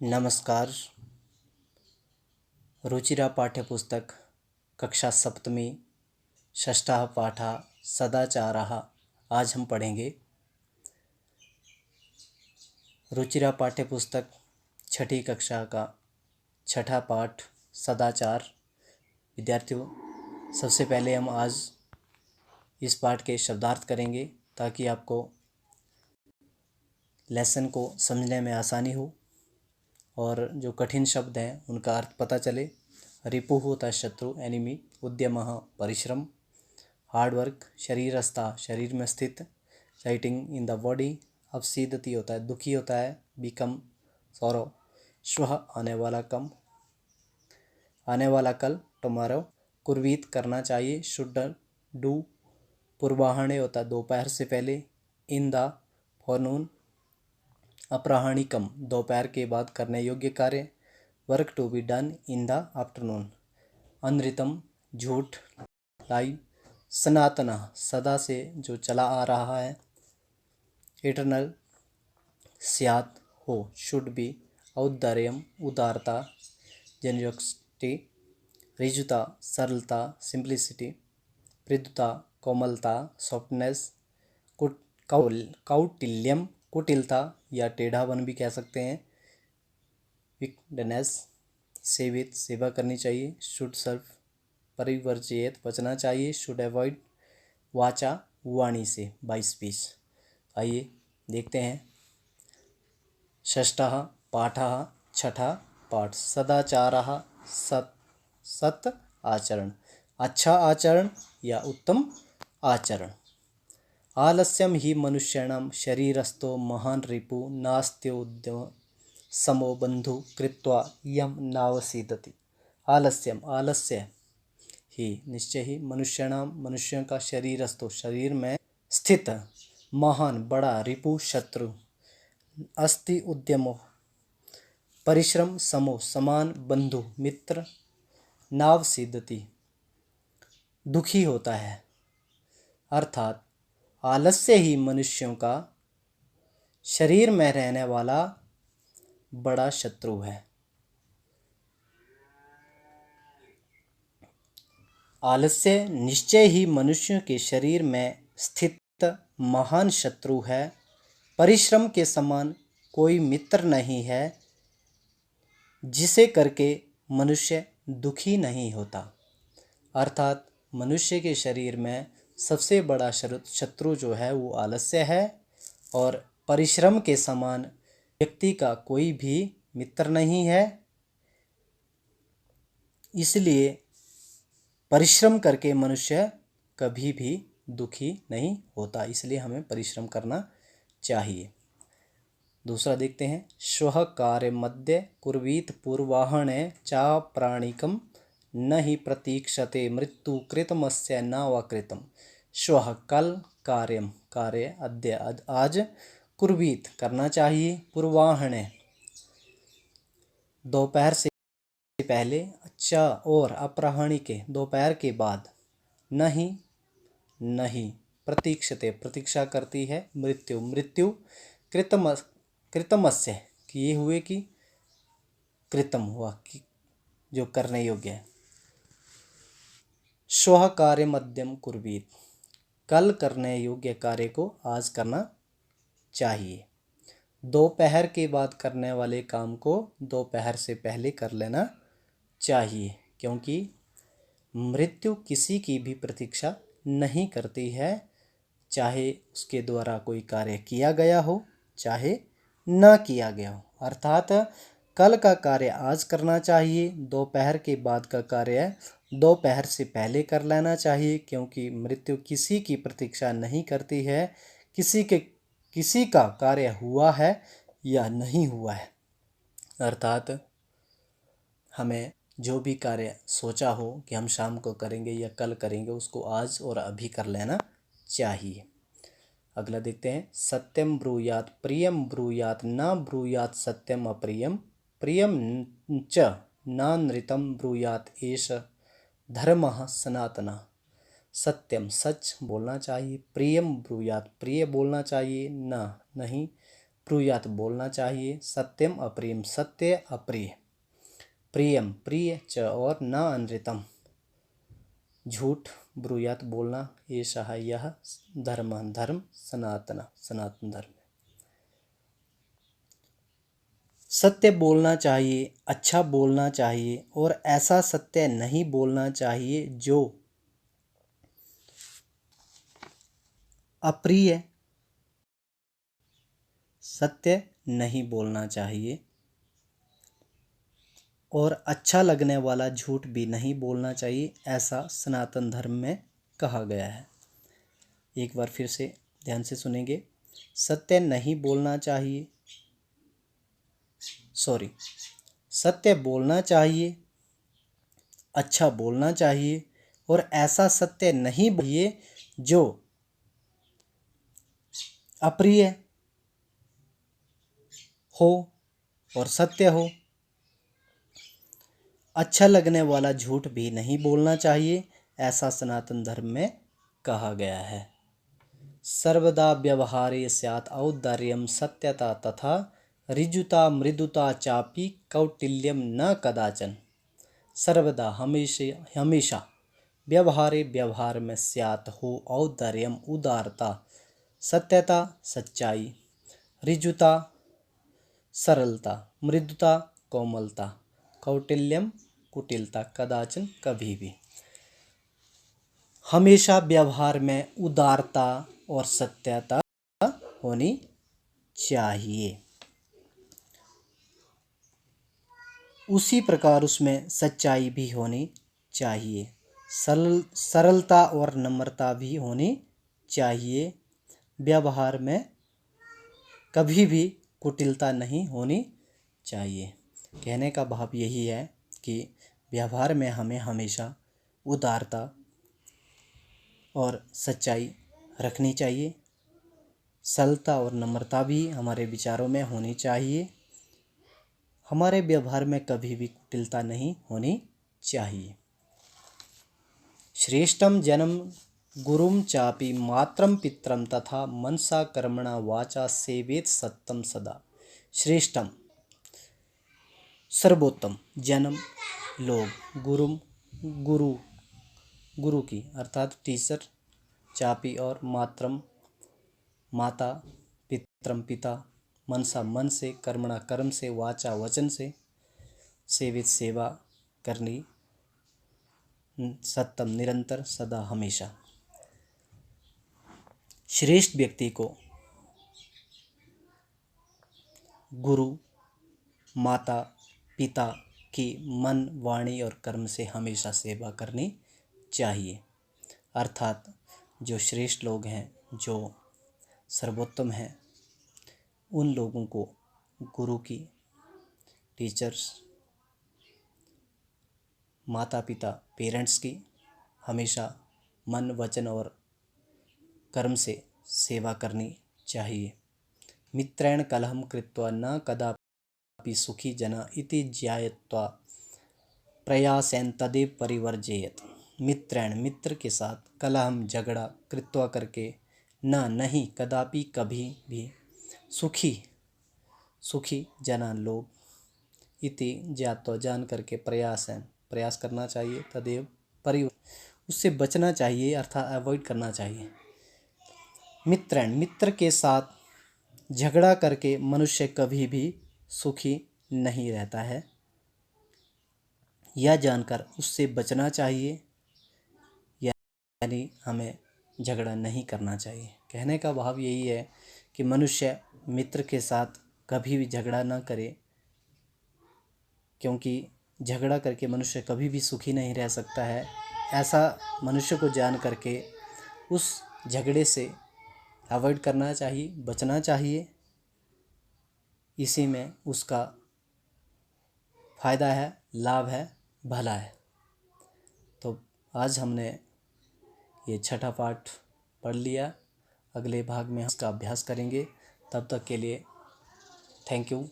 नमस्कार। रुचिरा पाठ्यपुस्तक कक्षा सप्तमी षष्ठः पाठः सदाचारः आज हम पढ़ेंगे। रुचिरा पाठ्यपुस्तक छठी कक्षा का छठा पाठ सदाचार। विद्यार्थियों, सबसे पहले हम आज इस पाठ के शब्दार्थ करेंगे ताकि आपको लेसन को समझने में आसानी हो और जो कठिन शब्द हैं उनका अर्थ पता चले। रिपु होता है शत्रु, एनिमी। उद्यमः परिश्रम, हार्डवर्क। शरीरस्था शरीर में स्थित, राइटिंग इन द बॉडी। अवसीदति होता है दुखी होता है, बिकम सौरव। श्वः आने वाला कल, टुमारो। कुर्वीत करना चाहिए, शुड डू। पूर्वाह्ने होता है दोपहर से पहले, इन द फॉरनून। अपराह्निकम दोपहर के बाद करने योग्य कार्य, work to be done in the afternoon. अनृतम झूठ, लाई। सनातन सदा से जो चला आ रहा है, इटरनल स्यात् हो, शुड बी। औदार्यम उदारता, जेनरसिटी। ऋजुता सरलता, सिंप्लिसिटी। मृदुता कोमलता, सॉफ्टनेस। कौटिल्यम कुटिलता या टेढ़ापन भी कह सकते हैं, विकडनेस। सेवित सेवा करनी चाहिए, शुड सर्व। परिवर्जित बचना चाहिए, शुड अवॉइड। वाचा वाणी से, बाय स्पीच। आइए देखते हैं। षष्ठः पाठः छठा पाठ सदाचारः सत आचरण, अच्छा आचरण या उत्तम आचरण। आलस्यम ही मनुष्याणां शरीरस्थो महान रिपु नास्त्योद्यम समो बंधु कृत्वा यम नावसीदति। आलस्यम आलस्य ही निश्चय ही, मनुष्याणां मनुष्यों का शरीरस्थो शरीर में स्थित, महान बड़ा, रिपु शत्रु, अस्ति उद्यमो परिश्रम, समो समान, बंधु मित्र, नावसीदति दुखी होता है। अर्थात आलस्य ही मनुष्यों का शरीर में रहने वाला बड़ा शत्रु है। आलस्य निश्चय ही मनुष्यों के शरीर में स्थित महान शत्रु है। परिश्रम के समान कोई मित्र नहीं है, जिसे करके मनुष्य दुखी नहीं होता। अर्थात मनुष्य के शरीर में सबसे बड़ा शत्रु जो है वो आलस्य है, और परिश्रम के समान व्यक्ति का कोई भी मित्र नहीं है। इसलिए परिश्रम करके मनुष्य कभी भी दुखी नहीं होता, इसलिए हमें परिश्रम करना चाहिए। दूसरा देखते हैं। श्वः कार्य मध्य कुर्वीत पूर्वाह्ने चा प्राणिकम न ही प्रतीक्षते मृत्यु कृतमस्य न व कृतम। श्वः कल, कार्यम कार्य, अद्य आज, कुर्वीत करना चाहिए, पूर्वाह्ने दोपहर से पहले, अच्छा और अपराह्न के दोपहर के बाद, नहीं प्रतीक्षते प्रतीक्षा करती है, मृत्यु कृतमस्य किए हुए की, कृतम हुआ कि जो करने योग्य है। श्वः कार्य मध्यम कुर्वीत, कल करने योग्य कार्य को आज करना चाहिए। दोपहर के बाद करने वाले काम को दोपहर से पहले कर लेना चाहिए, क्योंकि मृत्यु किसी की भी प्रतीक्षा नहीं करती है, चाहे उसके द्वारा कोई कार्य किया गया हो चाहे न किया गया हो। अर्थात कल का कार्य आज करना चाहिए, दोपहर के बाद का कार्य दोपहर से पहले कर लेना चाहिए, क्योंकि मृत्यु किसी की प्रतीक्षा नहीं करती है, किसी का कार्य हुआ है या नहीं हुआ है। अर्थात हमें जो भी कार्य सोचा हो कि हम शाम को करेंगे या कल करेंगे, उसको आज और अभी कर लेना चाहिए। अगला देखते हैं। सत्यम ब्रूयात प्रियम ब्रूयात न ब्रूयात सत्यम अप्रियम, प्रियम च न नृतम ब्रूयात एष धर्मः सनातनः। सत्यम सच बोलना चाहिए, प्रियम ब्रूयात प्रिय बोलना चाहिए, न नहीं, ब्रूयात बोलना चाहिए। सत्यम अप्रियम सत्य अप्रिय। प्रियम प्रिय च और न अनृतम झूठ। ब्रूयात बोलना। एषः यह धर्म धर्म सनातन सनातन धर्म। सत्य बोलना चाहिए, अच्छा बोलना चाहिए और ऐसा सत्य नहीं बोलना चाहिए जो अप्रिय। सत्य नहीं बोलना चाहिए और अच्छा लगने वाला झूठ भी नहीं बोलना चाहिए, ऐसा सनातन धर्म में कहा गया है। एक बार फिर से ध्यान से सुनेंगे। सत्य नहीं बोलना चाहिए, सत्य बोलना चाहिए, अच्छा बोलना चाहिए और ऐसा सत्य नहीं बोलिए जो अप्रिय हो और सत्य हो। अच्छा लगने वाला झूठ भी नहीं बोलना चाहिए, ऐसा सनातन धर्म में कहा गया है। सर्वदा व्यवहारे स्यात् औदार्यम सत्यता तथा ऋजुता मृदुता चापि कौटिल्यम न कदाचन। सर्वदा हमेशा व्यवहारे व्यवहार में स्यात् हो औदार्यम उदारता, सत्यता सच्चाई, ऋजुता सरलता, मृदुता कोमलता, कौटिल्यम कुटिलता, कदाचन कभी भी। हमेशा व्यवहार में उदारता और सत्यता होनी चाहिए, उसी प्रकार उसमें सच्चाई भी होनी चाहिए। सरलता और नम्रता भी होनी चाहिए। व्यवहार में कभी भी कुटिलता नहीं होनी चाहिए। कहने का भाव यही है कि व्यवहार में हमें हमेशा उदारता और सच्चाई रखनी चाहिए। सरलता और नम्रता भी हमारे विचारों में होनी चाहिए। हमारे व्यवहार में कभी भी कुटिलता नहीं होनी चाहिए। श्रेष्ठम जन्म गुरुम चापि मात्रम पित्रम तथा मनसा कर्मणा वाचा सेवेत सत्यम सदा। श्रेष्ठम सर्वोत्तम, जन्म लोग, गुरु की अर्थात टीचर, चापी और मात्रम माता, पित्रम पिता, मनसा मन से, कर्मणा कर्म से, वाचा वचन से, सेवित सेवा करनी, सत्यम निरंतर सदा हमेशा। श्रेष्ठ व्यक्ति को गुरु माता पिता की मन वाणी और कर्म से हमेशा सेवा करनी चाहिए। अर्थात जो श्रेष्ठ लोग हैं, जो सर्वोत्तम हैं, उन लोगों को गुरु की, टीचर्स, माता पिता, पेरेंट्स की हमेशा मन वचन और कर्म से सेवा करनी चाहिए। मित्रेण कलहम कृत्वा न कदापि सुखी जना इति ज्ञायत्वा प्रयासेन तदेव परिवर्जयेत। मित्रेण मित्र के साथ कलहम झगड़ा कृत्वा करके न नहीं कदापि कभी भी सुखी जना लोग इति ज्ञात्वा जान करके प्रयास करना चाहिए। तदेव उससे बचना चाहिए अर्थात अवॉइड करना चाहिए। मित्रेण मित्र के साथ झगड़ा करके मनुष्य कभी भी सुखी नहीं रहता है, यह जानकर उससे बचना चाहिए, यानी हमें झगड़ा नहीं करना चाहिए। कहने का भाव यही है कि मनुष्य मित्र के साथ कभी भी झगड़ा ना करे, क्योंकि झगड़ा करके मनुष्य कभी भी सुखी नहीं रह सकता है। ऐसा मनुष्य को जान करके उस झगड़े से अवॉइड करना चाहिए, बचना चाहिए। इसी में उसका फ़ायदा है, लाभ है, भला है। तो आज हमने ये छठा पाठ पढ़ लिया। अगले भाग में हम इसका अभ्यास करेंगे। तब तक के लिए थैंक यू।